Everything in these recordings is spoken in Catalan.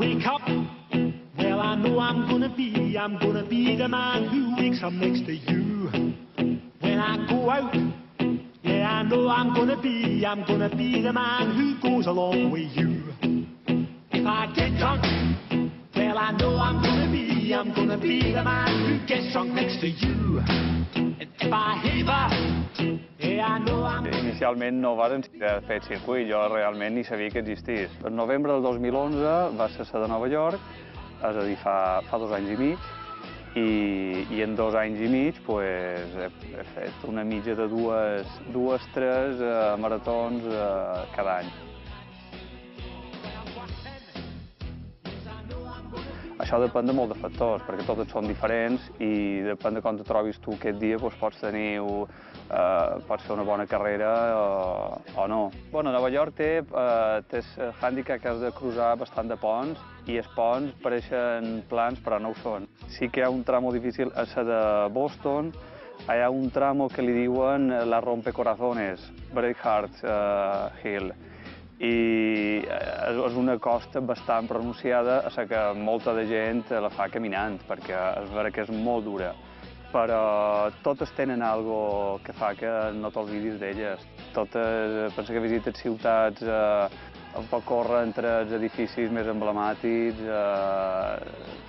wake up, well, I know I'm gonna be the man who wakes up next to you. When I go out, yeah, I know I'm gonna be the man who goes along with you. If I get drunk, well, I know I'm gonna be the man who gets drunk next to you. And if I haver, yeah, I know I'm... Inicialment no varen fer el circuit, jo realment ni sabia que existís. En novembre del 2011 va ser de Nova York, és a dir, fa 2 anys i mig, i en 2 anys i mig he fet una mitja de 3 maratons cada any. Això depèn de molt de factors, perquè totes són diferents i depèn de com te trobis tu aquest dia, pots fer una bona carrera o no. Bueno, Nova York té el hàndicap que has de cruzar bastant de ponts i els ponts pareixen plans però no ho són. Sí que hi ha un tramo difícil a la de Boston, hi ha un tramo que li diuen la rompecorazones, Breakheart Hill. I és una costa bastant pronunciada a la que molta de gent la fa caminant, perquè és vera que és molt dura. Però totes tenen alguna cosa que fa que no t'oblidis d'elles. Pensa que visites ciutats, un poc córrer entre els edificis més emblemàtics,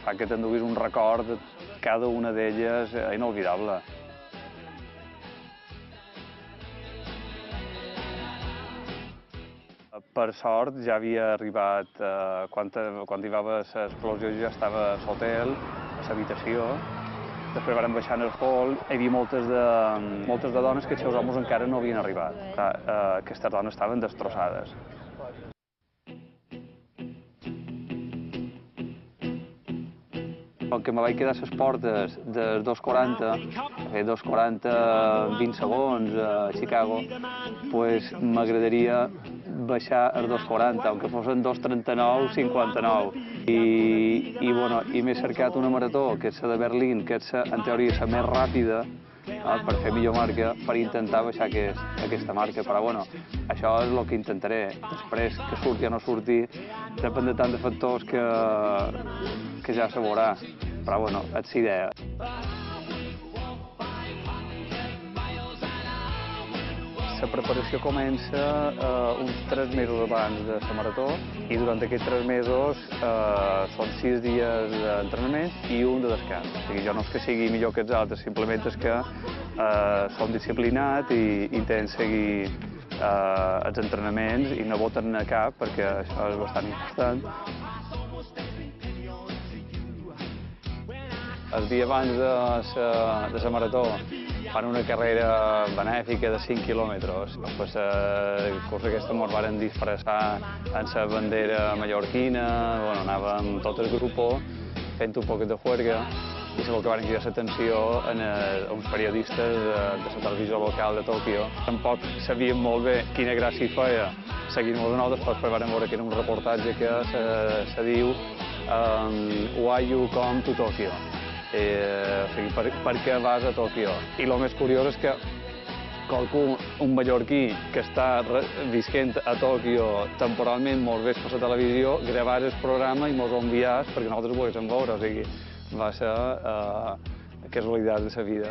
fa que t'enduguis un record de cada una d'elles inolvidable. Per sort ja havia arribat, quan hi va haver l'explosió ja estava a l'hotel, a l'habitació. Després vam baixar en el hall, hi havia moltes de dones que els seus homes encara no havien arribat. Aquestes dones estaven destrossades. Com que me vaig quedar a les portes dels 2:40, 20 segons a Chicago, doncs m'agradaria baixar als 2:40, aunque fossin 2:39, 59. I m'he cercat una marató, que és la de Berlín, que és, en teoria, la més ràpida, per fer millor marca, per intentar baixar aquesta marca. Però, bueno, això és el que intentaré. Després, que surti o no surti, depèn de tant de factors que ja se veurà. Però, bueno, és la idea. La preparació comença uns 3 mesos abans de la marató i durant aquests 3 mesos són 6 dies d'entrenament i un de descans. O sigui, jo no és que sigui millor que els altres, simplement és que som disciplinat i intent seguir els entrenaments i no botar-ne cap, perquè això és bastant important. El dia abans de la marató fan una carrera benèfica de 5 quilòmetres. Després la cursa aquesta ens varen disfressar en la bandera mallorquina, anàvem tot el grup fent un poc de juerga i segur que van cridar l'atenció a uns periodistes de la televisió local de Tòquio. Tampoc sabíem molt bé quina gràcia hi feia seguir-nos a nosaltres, però després vam veure que era un reportatge que se diu Why You Come to Tokyo? Per què vas a Tòquio? I el més curiós és que qualcú, un mallorquí que està visquent a Tòquio temporalment, mos veig per la televisió, gravàs el programa i mos ho enviàs perquè nosaltres ho poguéssim veure. O sigui, va ser casualitat de la vida.